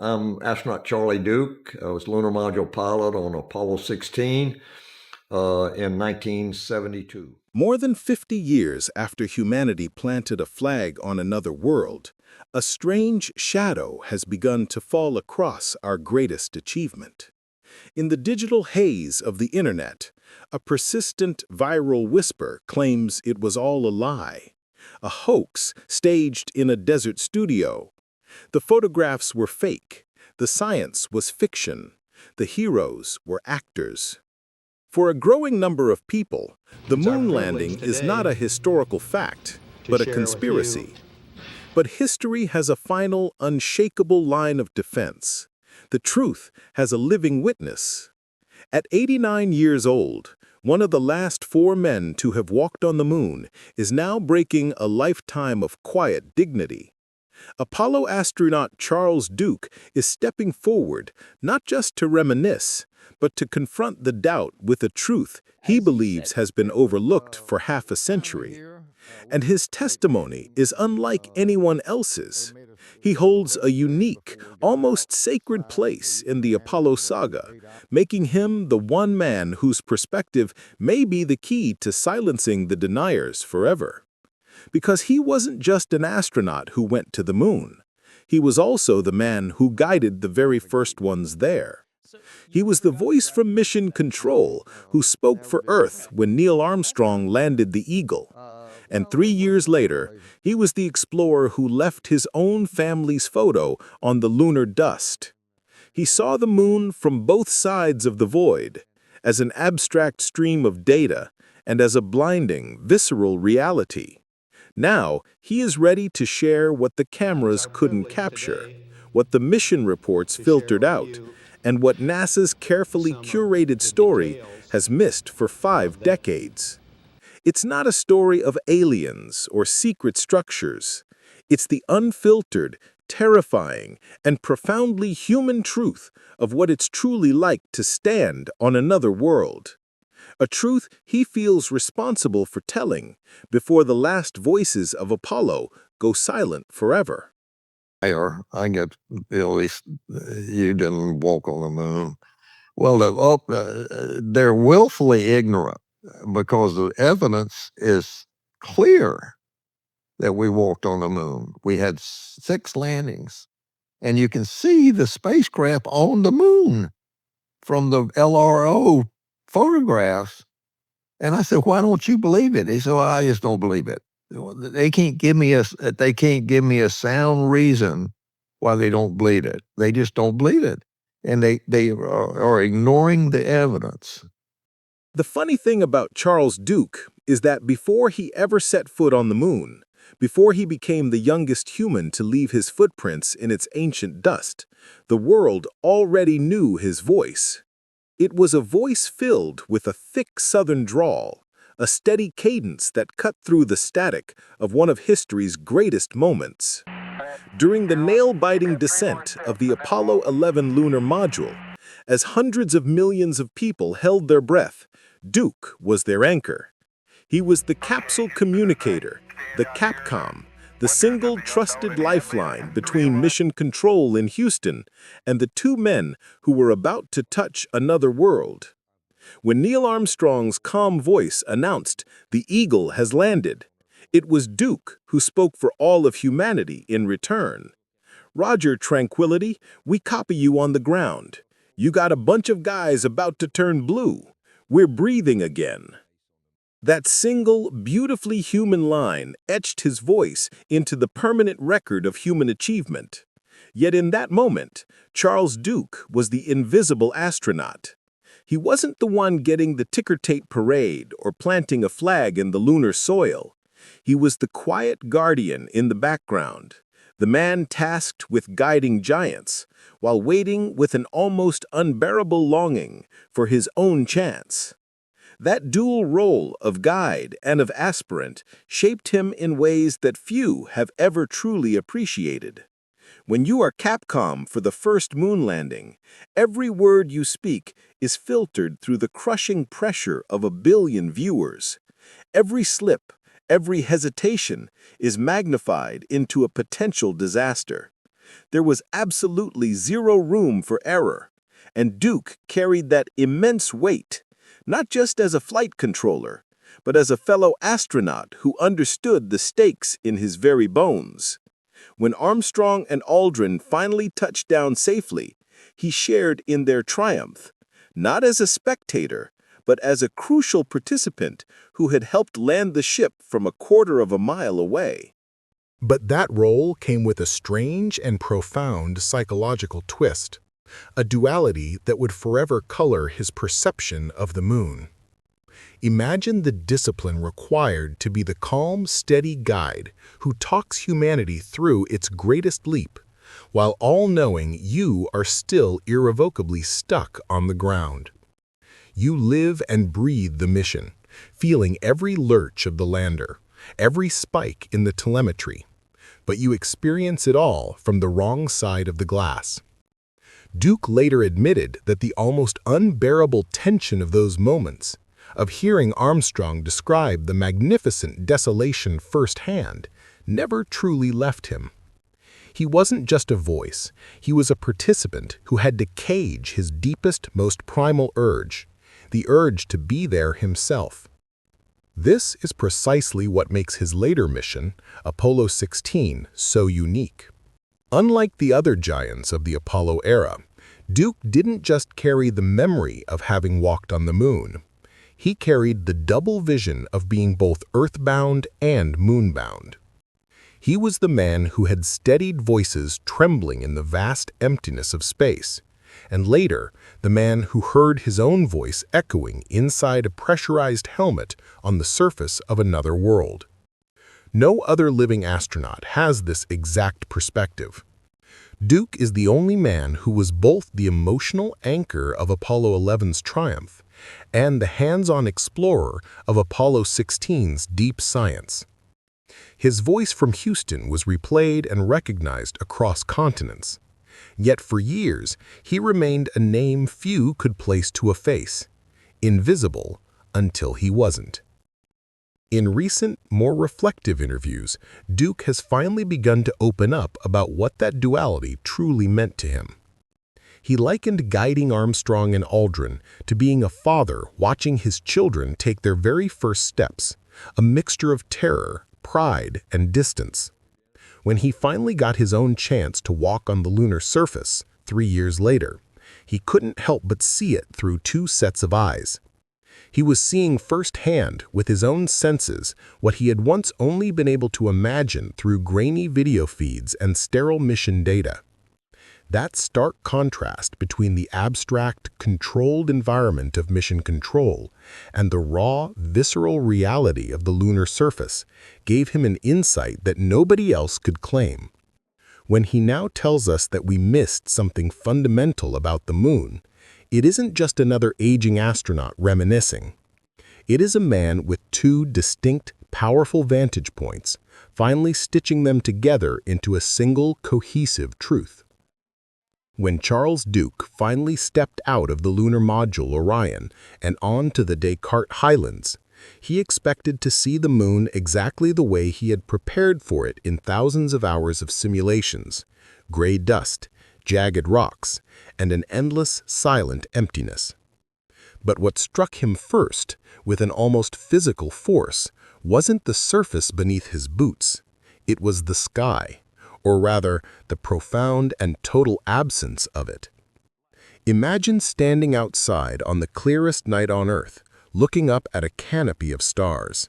I'm astronaut Charlie Duke. I was lunar module pilot on Apollo 16 in 1972. More than 50 years after humanity planted a flag on another world, a strange shadow has begun to fall across our greatest achievement. In the digital haze of the internet, a persistent viral whisper claims it was all a lie, a hoax staged in a desert studio. The photographs were fake, the science was fiction, the heroes were actors. For a growing number of people, the It's our moon privilege landing is not today a historical fact, to but a share with you. conspiracy. But history has a final, unshakable line of defense. The truth has a living witness. At 89 years old, one of the last four men to have walked on the moon is now breaking a lifetime of quiet dignity. Apollo astronaut Charles Duke is stepping forward not just to reminisce, but to confront the doubt with a truth he believes has been overlooked for half a century. And his testimony is unlike anyone else's. He holds a unique, almost sacred place in the Apollo saga, making him the one man whose perspective may be the key to silencing the deniers forever. Because he wasn't just an astronaut who went to the moon. He was also the man who guided the very first ones there. He was the voice from Mission Control who spoke for Earth when Neil Armstrong landed the Eagle. And 3 years later, he was the explorer who left his own family's photo on the lunar dust. He saw the moon from both sides of the void, as an abstract stream of data and as a blinding, visceral reality. Now, he is ready to share what the It's cameras our couldn't privilege capture, today what the mission reports to share filtered with out, you and what NASA's carefully some of curated the story details has missed for of 5 that. decades. It's not a story of aliens or secret structures. It's the unfiltered, terrifying, and profoundly human truth of what it's truly like to stand on another world. A truth he feels responsible for telling before the last voices of Apollo go silent forever. I get at least you didn't walk on the moon. Well, they're willfully ignorant because the evidence is clear that we walked on the moon. We had 6 landings, and you can see the spacecraft on the moon from the LRO photographs. And I said, "Why don't you believe it?" He said, "Well, I just don't believe it. They can't give me a sound reason why they don't believe it. They just don't believe it, and they are ignoring the evidence." The funny thing about Charles Duke is that before he ever set foot on the moon, before he became the youngest human to leave his footprints in its ancient dust, the world already knew his voice. It was a voice filled with a thick southern drawl, a steady cadence that cut through the static of one of history's greatest moments. During the nail-biting descent of the Apollo 11 lunar module, as hundreds of millions of people held their breath, Duke was their anchor. He was the capsule communicator, the Capcom, the single trusted lifeline between Mission Control in Houston and the two men who were about to touch another world. When Neil Armstrong's calm voice announced, "The Eagle has landed," it was Duke who spoke for all of humanity in return. "Roger, Tranquility, we copy you on the ground. You got a bunch of guys about to turn blue. We're breathing again." That single, beautifully human line etched his voice into the permanent record of human achievement. Yet in that moment, Charles Duke was the invisible astronaut. He wasn't the one getting the ticker tape parade or planting a flag in the lunar soil. He was the quiet guardian in the background, the man tasked with guiding giants, while waiting with an almost unbearable longing for his own chance. That dual role of guide and of aspirant shaped him in ways that few have ever truly appreciated. When you are Capcom for the first moon landing, every word you speak is filtered through the crushing pressure of a billion viewers. Every slip, every hesitation is magnified into a potential disaster. There was absolutely zero room for error, and Duke carried that immense weight, not just as a flight controller, but as a fellow astronaut who understood the stakes in his very bones. When Armstrong and Aldrin finally touched down safely, he shared in their triumph, not as a spectator, but as a crucial participant who had helped land the ship from a quarter of a mile away. But that role came with a strange and profound psychological twist, a duality that would forever color his perception of the moon. Imagine the discipline required to be the calm, steady guide who talks humanity through its greatest leap, while all-knowing you are still irrevocably stuck on the ground. You live and breathe the mission, feeling every lurch of the lander, every spike in the telemetry, but you experience it all from the wrong side of the glass. Duke later admitted that the almost unbearable tension of those moments, of hearing Armstrong describe the magnificent desolation firsthand, never truly left him. He wasn't just a voice, he was a participant who had to cage his deepest, most primal urge, the urge to be there himself. This is precisely what makes his later mission, Apollo 16, so unique. Unlike the other giants of the Apollo era, Duke didn't just carry the memory of having walked on the moon. He carried the double vision of being both earthbound and moonbound. He was the man who had steadied voices trembling in the vast emptiness of space, and later, the man who heard his own voice echoing inside a pressurized helmet on the surface of another world. No other living astronaut has this exact perspective. Duke is the only man who was both the emotional anchor of Apollo 11's triumph and the hands-on explorer of Apollo 16's deep science. His voice from Houston was replayed and recognized across continents. Yet for years, he remained a name few could place to a face, invisible until he wasn't. In recent, more reflective interviews, Duke has finally begun to open up about what that duality truly meant to him. He likened guiding Armstrong and Aldrin to being a father watching his children take their very first steps, a mixture of terror, pride, and distance. When he finally got his own chance to walk on the lunar surface 3 years later, he couldn't help but see it through two sets of eyes. He was seeing firsthand with his own senses what he had once only been able to imagine through grainy video feeds and sterile mission data. That stark contrast between the abstract, controlled environment of mission control and the raw, visceral reality of the lunar surface gave him an insight that nobody else could claim. When he now tells us that we missed something fundamental about the moon, it isn't just another aging astronaut reminiscing. It is a man with two distinct, powerful vantage points, finally stitching them together into a single, cohesive truth. When Charles Duke finally stepped out of the lunar module Orion and onto the Descartes Highlands, he expected to see the moon exactly the way he had prepared for it in thousands of hours of simulations: gray dust, jagged rocks, and an endless, silent emptiness. But what struck him first, with an almost physical force, wasn't the surface beneath his boots. It was the sky, or rather, the profound and total absence of it. Imagine standing outside on the clearest night on Earth, looking up at a canopy of stars.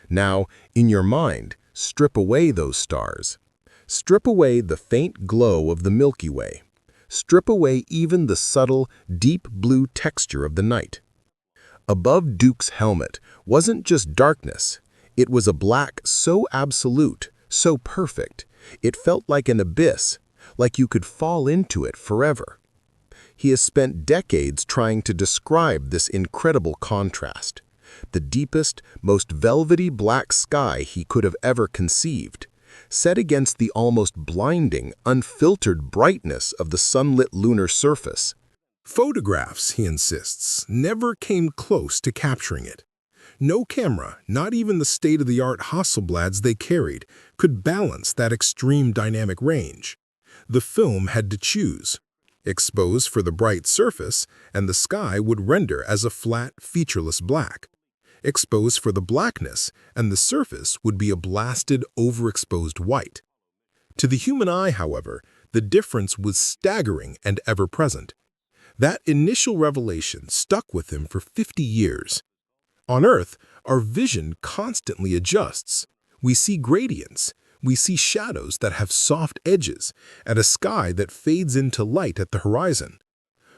Now, in your mind, strip away those stars. Strip away the faint glow of the Milky Way. Strip away even the subtle, deep blue texture of the night. Above Duke's helmet wasn't just darkness. It was a black so absolute, so perfect, it felt like an abyss, like you could fall into it forever. He has spent decades trying to describe this incredible contrast, the deepest, most velvety black sky he could have ever conceived, set against the almost blinding, unfiltered brightness of the sunlit lunar surface. Photographs, he insists, never came close to capturing it. No camera, not even the state-of-the-art Hasselblads they carried, could balance that extreme dynamic range. The film had to choose. Expose for the bright surface, and the sky would render as a flat, featureless black. Expose for the blackness, and the surface would be a blasted, overexposed white. To the human eye, however, the difference was staggering and ever-present. That initial revelation stuck with him for 50 years. On Earth, our vision constantly adjusts. We see gradients. We see shadows that have soft edges, and a sky that fades into light at the horizon.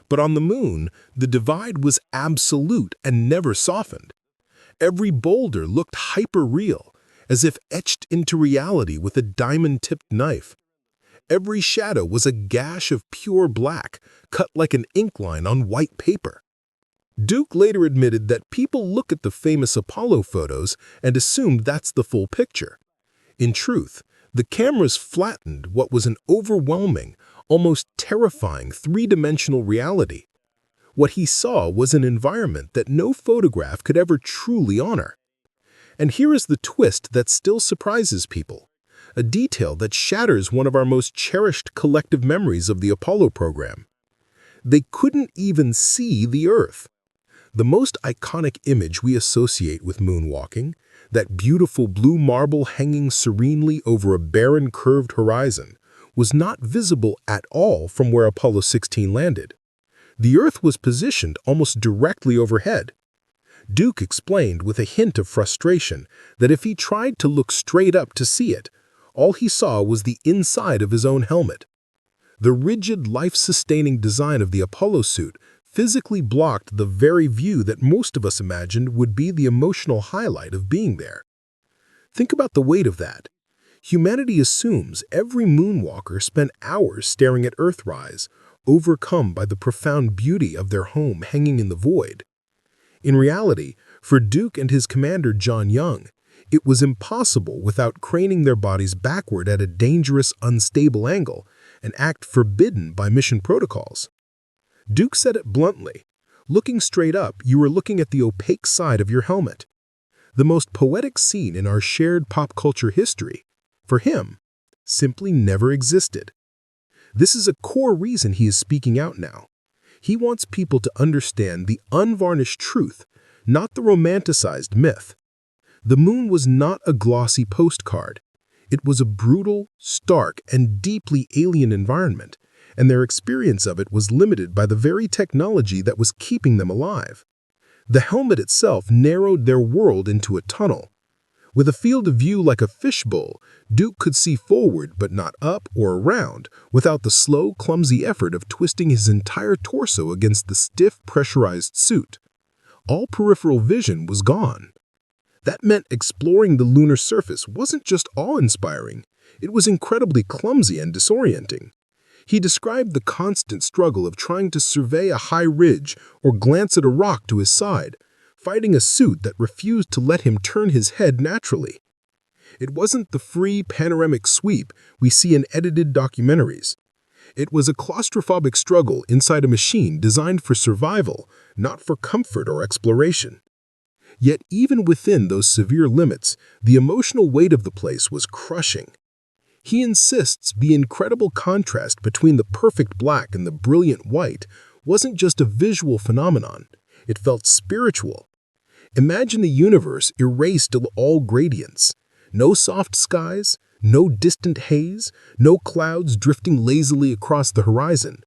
But on the Moon, the divide was absolute and never softened. Every boulder looked hyper-real, as if etched into reality with a diamond-tipped knife. Every shadow was a gash of pure black, cut like an ink line on white paper. Duke later admitted that people look at the famous Apollo photos and assumed that's the full picture. In truth, the cameras flattened what was an overwhelming, almost terrifying three-dimensional reality. What he saw was an environment that no photograph could ever truly honor. And here is the twist that still surprises people, a detail that shatters one of our most cherished collective memories of the Apollo program. They couldn't even see the Earth. The most iconic image we associate with moonwalking, that beautiful blue marble hanging serenely over a barren curved horizon, was not visible at all from where Apollo 16 landed. The Earth was positioned almost directly overhead. Duke explained with a hint of frustration that if he tried to look straight up to see it, all he saw was the inside of his own helmet. The rigid, life-sustaining design of the Apollo suit physically blocked the very view that most of us imagined would be the emotional highlight of being there. Think about the weight of that. Humanity assumes every moonwalker spent hours staring at Earthrise, overcome by the profound beauty of their home hanging in the void. In reality, for Duke and his commander John Young, it was impossible without craning their bodies backward at a dangerous, unstable angle, an act forbidden by mission protocols. Duke said it bluntly, looking straight up, you were looking at the opaque side of your helmet. The most poetic scene in our shared pop culture history, for him, simply never existed. This is a core reason he is speaking out now. He wants people to understand the unvarnished truth, not the romanticized myth. The moon was not a glossy postcard. It was a brutal, stark, and deeply alien environment, and their experience of it was limited by the very technology that was keeping them alive. The helmet itself narrowed their world into a tunnel. With a field of view like a fishbowl, Duke could see forward but not up or around without the slow, clumsy effort of twisting his entire torso against the stiff, pressurized suit. All peripheral vision was gone. That meant exploring the lunar surface wasn't just awe-inspiring, it was incredibly clumsy and disorienting. He described the constant struggle of trying to survey a high ridge or glance at a rock to his side, fighting a suit that refused to let him turn his head naturally. It wasn't the free, panoramic sweep we see in edited documentaries. It was a claustrophobic struggle inside a machine designed for survival, not for comfort or exploration. Yet even within those severe limits, the emotional weight of the place was crushing. He insists the incredible contrast between the perfect black and the brilliant white wasn't just a visual phenomenon, it felt spiritual. Imagine the universe erased of all gradients. No soft skies, no distant haze, no clouds drifting lazily across the horizon.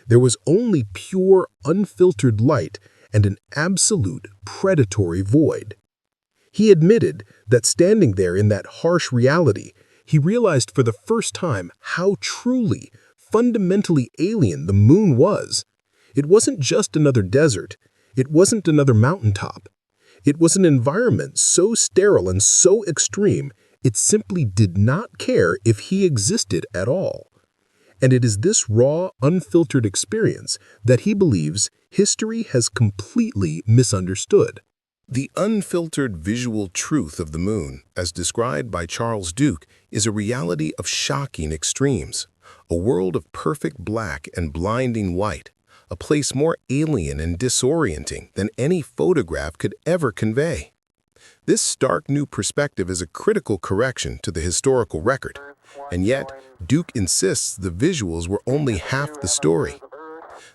There was only pure, unfiltered light and an absolute predatory void. He admitted that standing there in that harsh reality, he realized for the first time how truly, fundamentally alien the moon was. It wasn't just another desert. It wasn't another mountaintop. It was an environment so sterile and so extreme, it simply did not care if he existed at all. And it is this raw, unfiltered experience that he believes history has completely misunderstood. The unfiltered visual truth of the moon, as described by Charles Duke, is a reality of shocking extremes, a world of perfect black and blinding white, a place more alien and disorienting than any photograph could ever convey. This stark new perspective is a critical correction to the historical record. And yet, Duke insists the visuals were only half the story.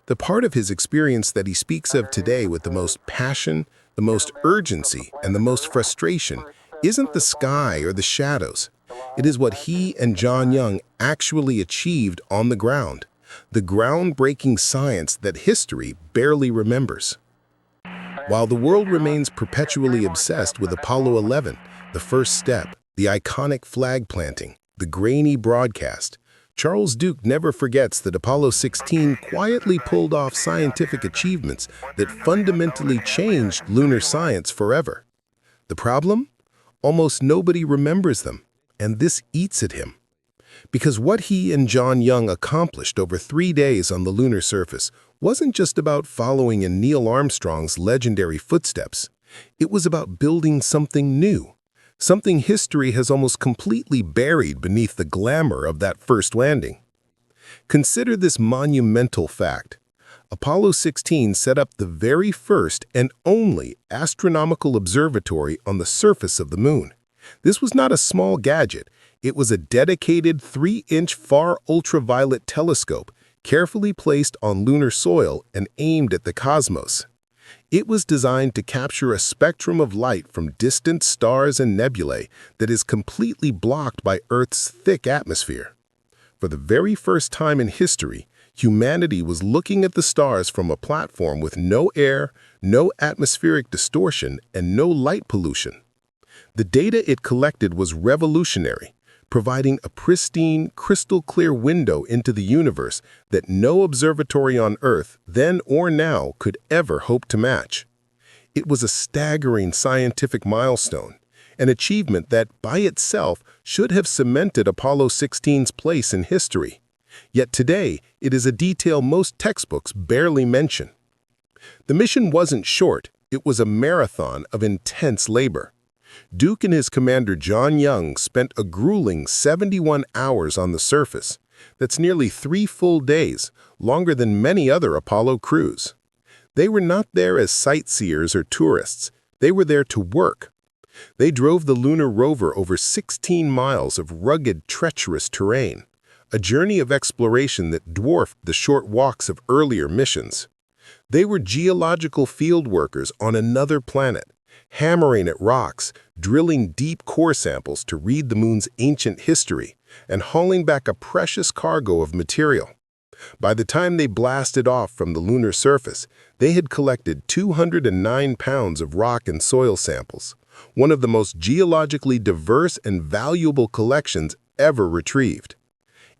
The part of his experience that he speaks of today with the most passion, the most urgency, and the most frustration isn't the sky or the shadows. It is what he and John Young actually achieved on the ground, the groundbreaking science that history barely remembers. While the world remains perpetually obsessed with Apollo 11, the first step, the iconic flag planting, the grainy broadcast, Charles Duke never forgets that Apollo 16 quietly pulled off scientific achievements that fundamentally changed lunar science forever. The problem? Almost nobody remembers them, and this eats at him. Because what he and John Young accomplished over 3 days on the lunar surface wasn't just about following in Neil Armstrong's legendary footsteps. It was about building something new, something history has almost completely buried beneath the glamour of that first landing. Consider this monumental fact. Apollo 16 set up the very first and only astronomical observatory on the surface of the moon. This was not a small gadget. It was a dedicated 3-inch far ultraviolet telescope carefully placed on lunar soil and aimed at the cosmos. It was designed to capture a spectrum of light from distant stars and nebulae that is completely blocked by Earth's thick atmosphere. For the very first time in history, humanity was looking at the stars from a platform with no air, no atmospheric distortion, and no light pollution. The data it collected was revolutionary, providing a pristine, crystal-clear window into the universe that no observatory on Earth, then or now, could ever hope to match. It was a staggering scientific milestone, an achievement that, by itself, should have cemented Apollo 16's place in history. Yet today, it is a detail most textbooks barely mention. The mission wasn't short, it was a marathon of intense labor. Duke and his commander John Young spent a grueling 71 hours on the surface. That's nearly 3 full days, longer than many other Apollo crews. They were not there as sightseers or tourists. They were there to work. They drove the lunar rover over 16 miles of rugged, treacherous terrain, a journey of exploration that dwarfed the short walks of earlier missions. They were geological field workers on another planet, hammering at rocks, drilling deep core samples to read the moon's ancient history, and hauling back a precious cargo of material. By the time they blasted off from the lunar surface, they had collected 209 pounds of rock and soil samples, one of the most geologically diverse and valuable collections ever retrieved.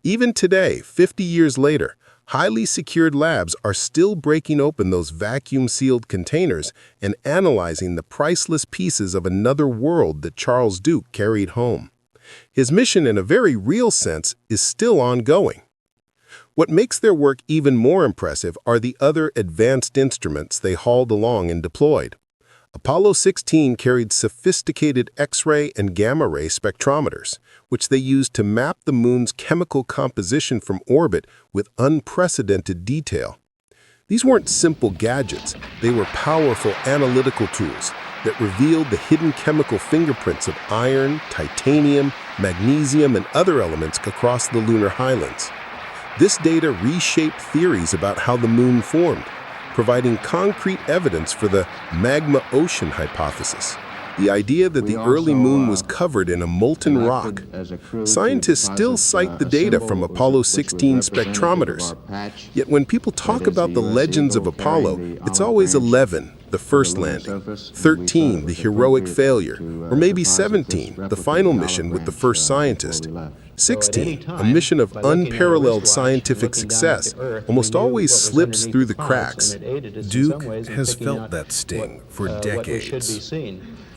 Even today, 50 years later, highly secured labs are still breaking open those vacuum-sealed containers and analyzing the priceless pieces of another world that Charles Duke carried home. His mission, in a very real sense, is still ongoing. What makes their work even more impressive are the other advanced instruments they hauled along and deployed. Apollo 16 carried sophisticated X-ray and gamma-ray spectrometers, which they used to map the moon's chemical composition from orbit with unprecedented detail. These weren't simple gadgets, they were powerful analytical tools that revealed the hidden chemical fingerprints of iron, titanium, magnesium, and other elements across the lunar highlands. This data reshaped theories about how the moon formed, providing concrete evidence for the magma ocean hypothesis, the idea that the early moon was covered in a molten rock. Scientists still cite the data from Apollo 16 spectrometers. Yet when people talk about the legends of Apollo, it's always 11, the first landing, 13, the heroic failure, or maybe 17, the final mission with the first scientist. 16, a mission of unparalleled scientific success, almost always slips through the cracks. Duke has felt that sting for decades.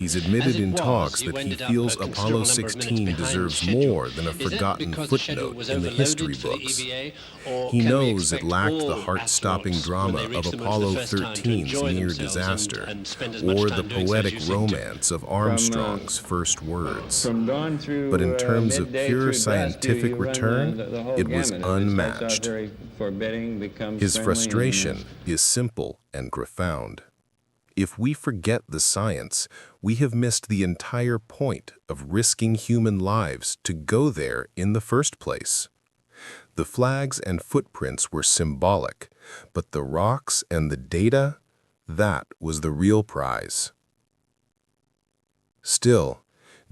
He's admitted in talks that he feels Apollo 16 deserves more than a forgotten footnote in the history books. He knows it lacked the heart-stopping drama of Apollo 13's near disaster, or the poetic romance of Armstrong's first words. But in terms of pure scientific return, it was unmatched. His frustration is simple and profound. If we forget the science, we have missed the entire point of risking human lives to go there in the first place. The flags and footprints were symbolic, but the rocks and the data, that was the real prize. Still,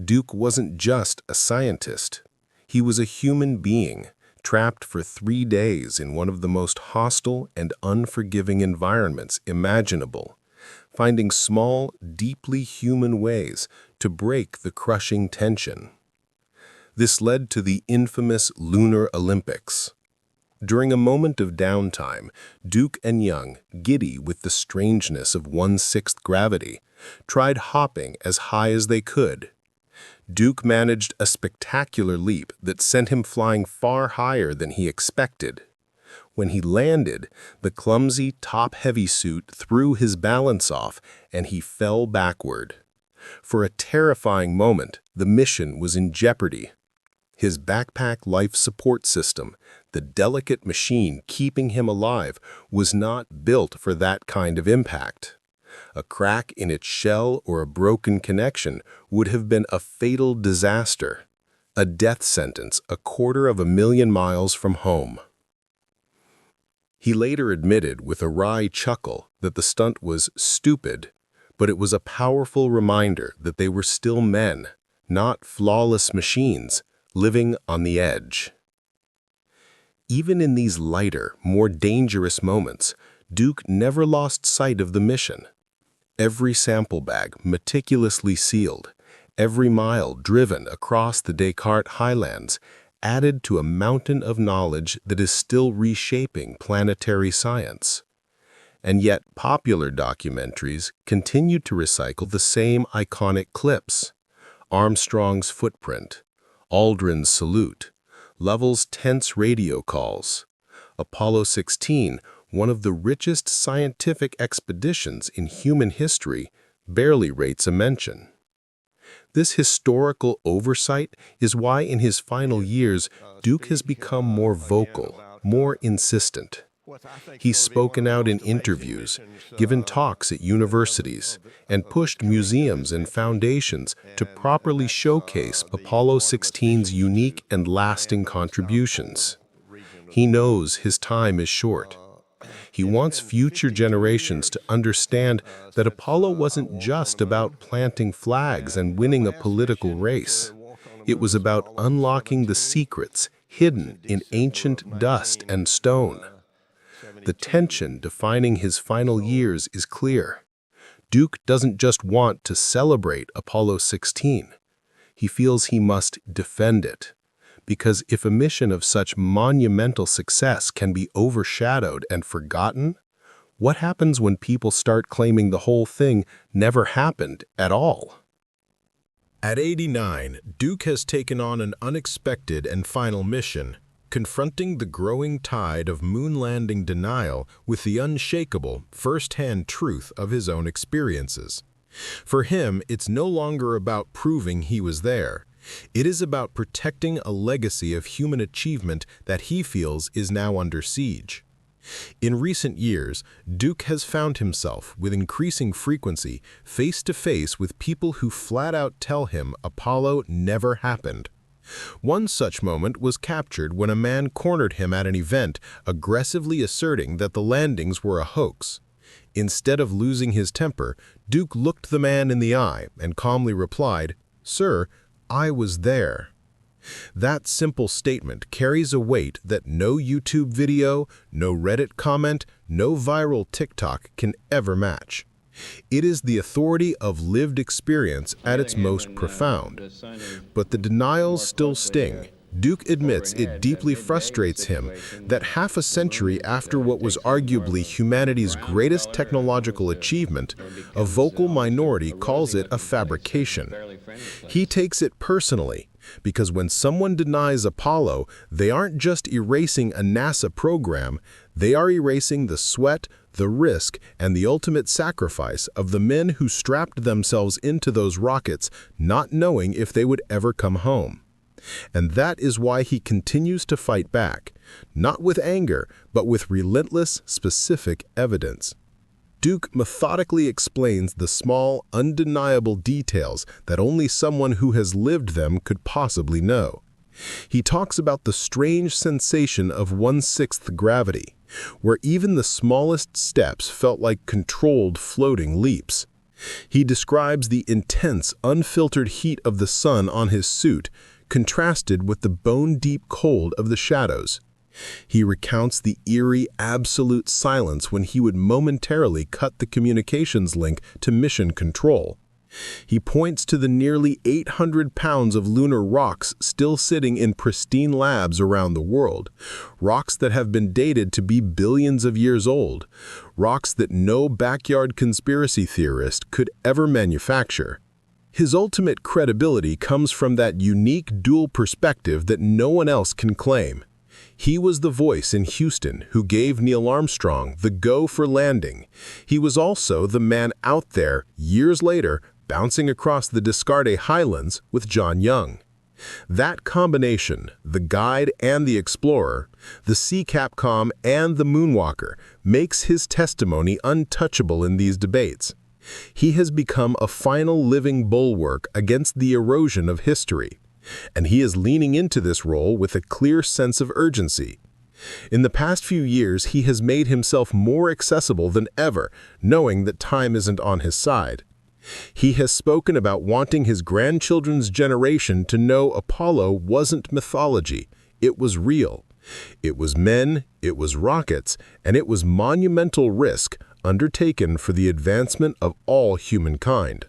Duke wasn't just a scientist. He was a human being, trapped for 3 days in one of the most hostile and unforgiving environments imaginable, finding small, deeply human ways to break the crushing tension. This led to the infamous Lunar Olympics. During a moment of downtime, Duke and Young, giddy with the strangeness of 1/6 gravity, tried hopping as high as they could. Duke managed a spectacular leap that sent him flying far higher than he expected. When he landed, the clumsy, top-heavy suit threw his balance off, and he fell backward. For a terrifying moment, the mission was in jeopardy. His backpack life support system, the delicate machine keeping him alive, was not built for that kind of impact. A crack in its shell or a broken connection would have been a fatal disaster, a death sentence 250,000 miles from home. He later admitted with a wry chuckle that the stunt was stupid, but it was a powerful reminder that they were still men, not flawless machines, living on the edge. Even in these lighter, more dangerous moments, Duke never lost sight of the mission. Every sample bag meticulously sealed, every mile driven across the Descartes Highlands added to a mountain of knowledge that is still reshaping planetary science. And yet popular documentaries continue to recycle the same iconic clips: Armstrong's footprint, Aldrin's salute, Lovell's tense radio calls. Apollo 16, one of the richest scientific expeditions in human history, barely rates a mention. This historical oversight is why in his final years, Duke has become more vocal, more insistent. He's spoken out in interviews, given talks at universities, and pushed museums and foundations to properly showcase Apollo 16's unique and lasting contributions. He knows his time is short. He wants future generations to understand that Apollo wasn't just about planting flags and winning a political race. It was about unlocking the secrets hidden in ancient dust and stone. The tension defining his final years is clear. Duke doesn't just want to celebrate Apollo 16. He feels he must defend it. Because if a mission of such monumental success can be overshadowed and forgotten, what happens when people start claiming the whole thing never happened at all? At 89, Duke has taken on an unexpected and final mission, confronting the growing tide of moon landing denial with the unshakable, first-hand truth of his own experiences. For him, it's no longer about proving he was there. It is about protecting a legacy of human achievement that he feels is now under siege. In recent years, Duke has found himself, with increasing frequency, face-to-face with people who flat-out tell him Apollo never happened. One such moment was captured when a man cornered him at an event, aggressively asserting that the landings were a hoax. Instead of losing his temper, Duke looked the man in the eye and calmly replied, "Sir, I was there." That simple statement carries a weight that no YouTube video, no Reddit comment, no viral TikTok can ever match. It is the authority of lived experience at its most profound. But the denials still sting. Duke admits it deeply frustrates him that half a century after what was arguably humanity's greatest technological achievement, a vocal minority calls it a fabrication. He takes it personally, because when someone denies Apollo, they aren't just erasing a NASA program, they are erasing the sweat, the risk, and the ultimate sacrifice of the men who strapped themselves into those rockets, not knowing if they would ever come home. And that is why he continues to fight back, not with anger, but with relentless, specific evidence. Duke methodically explains the small, undeniable details that only someone who has lived them could possibly know. He talks about the strange sensation of 1/6 gravity, where even the smallest steps felt like controlled floating leaps. He describes the intense, unfiltered heat of the sun on his suit, contrasted with the bone-deep cold of the shadows. He recounts the eerie, absolute silence when he would momentarily cut the communications link to mission control. He points to the nearly 800 pounds of lunar rocks still sitting in pristine labs around the world, rocks that have been dated to be billions of years old, rocks that no backyard conspiracy theorist could ever manufacture. His ultimate credibility comes from that unique dual perspective that no one else can claim. He was the voice in Houston who gave Neil Armstrong the go for landing. He was also the man out there, years later, bouncing across the Descartes Highlands with John Young. That combination, the guide and the explorer, the sea Capcom and the moonwalker, makes his testimony untouchable in these debates. He has become a final living bulwark against the erosion of history, and he is leaning into this role with a clear sense of urgency. In the past few years, he has made himself more accessible than ever, knowing that time isn't on his side. He has spoken about wanting his grandchildren's generation to know Apollo wasn't mythology, it was real. It was men, it was rockets, and it was monumental risk undertaken for the advancement of all humankind.